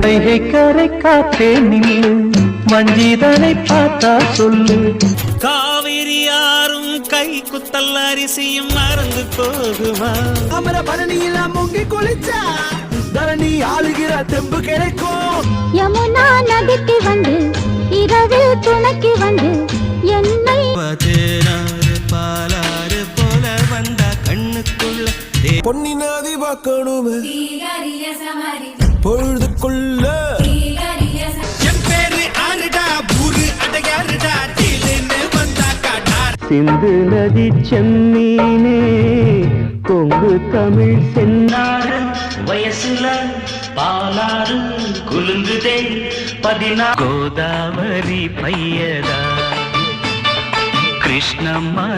வைகை கரை காத்தே நில்லு மஞ்சிதனை பார்த்தா சொல்லு காவிரி யாரும் கை குத்தல் அரிசியும் மறந்து போகுமா அமர பழனியில முங்கி குளிச்சா தரணி ஆளுகிற தெம்பு கிடைக்கும் யமுனா நதிக்கு வந்து இரவில் துணைக்கு வந்து என்னை பாலாறு போல வந்தா கண்ணுக்குள்ள பொன்னி நதி பார்க்கணுமே பொழுதுக்குள்ள என் பேரு ஆறுடா பூரு அடையாறுடா டீலுன்னு வந்தா காடா சிந்து நதி செம்மீனே கொங்கு தமிழ் சென்னாறு வயசுல பாலாறு குலுங்குதே 16 கோதாவரி பையதா கிருஷ்ணம்மா